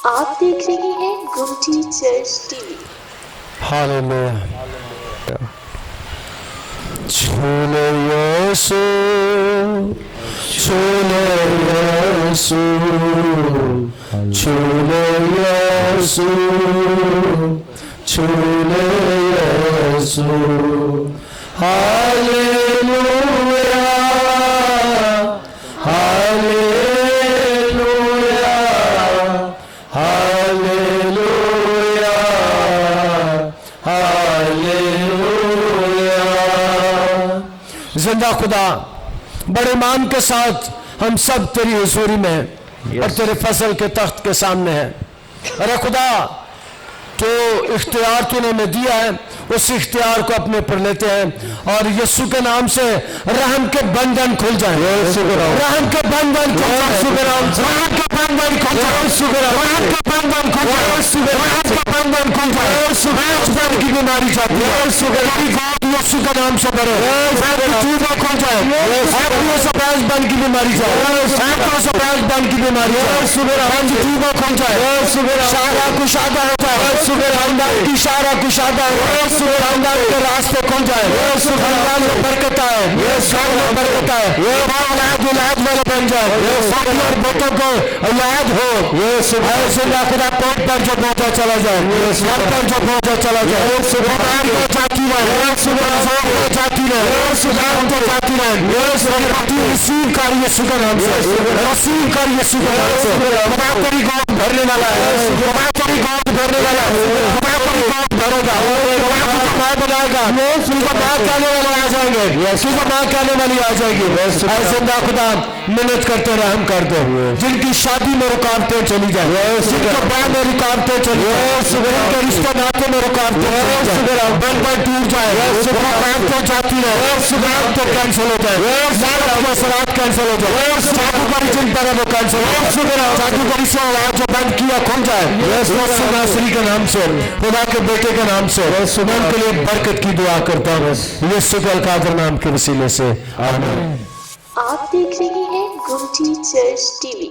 آپ دیکھ رہے ہیں Gumti church T V. Hallelujah. چھولے یسوع، چھولے یسوع، چھولے یسوع، چھولے یسوع، ہاللویا ہاللویا ہاللویا ہاللویا۔ زندہ خدا، بڑے ایمان کے ساتھ ہم سب تیری حضوری میں اور تیرے فضل کے تخت کے سامنے ہیں۔ ارے خدا، تو اختیار تو نے ہمیں دیا ہے، اس اختیار کو اپنے پر لیتے ہیں اور یسوع کے نام سے رحم کے بندھن کھل جائیں، رحم کے بندھن کھل جائیں، رحم کے بندھن کھل جائیں، رحم کے بندھن کھل جائیں، رحم کے بندھن کھل جائیں۔ سبحان کی بیماری جاتی ہے، یسوع کے نام سے بڑھے، چیزیں کھل جائیں، سپاس بند کی بیماری جائے، سپاس بند کی بیماری جائے، چیزیں کھل جائے، شارہ کشادہ ہو جائے، خاندان کی شارہ کشادہ ہو، خاندان کے راستے کھل جائے، خاندان میں برکت آئے، گھر میں برکت آئے، اولاد والا بن جائے، اور بیٹوں کو اولاد ہو، زندہ خدا پیٹ پر جو بوجھا چلا جائے، سر پر جو بوجھا چلا جائے، بیمار کو جاتی رہے، زور کو جاتی رہے، سدھار کو جاتی رہے، رسیو کر یسوع کے نام سے، رسیو کر یسوع کے نام سے۔ خدا تیری گود بھرنے والا ہے، خدا تیری گود بھرنے والا ہے، خدا تیری گود بھرے گا، خدا تجھے ماں بنائے گا، تجھے ماں کہنے والے آ جائیں گے، تجھے ماں کہنے والی آ جائے گی۔ اے زندہ خدا، محنت کرتے رحم کر دے، جن کی شادی میں رکاوٹیں چلی جائیں، جن کے بیاہ میں رکاوٹیں چلی جائیں، جن کے رشتہ ناطے میں رکاوٹیں چلی جائیں، بن ٹوٹ جائے، رکاوٹیں جاتی رہے، رکاوٹیں کینسل ہو جائے، سارا مسئلات کینسل ہو جائے، جادوگری جن پر ہے وہ کینسل ہو جائے، جادوگری سے آواز جو بند کیا کھل جائے، یسوع ناصری کے نام سے، خدا کے بیٹے کے نام سے میں ان کے لیے برکت کی دعا کرتا ہوں، یسوع کے القادر نام کے وسیلے سے، آمین۔ آپ دیکھ رہے ہیں گمٹی چرچ ٹی وی۔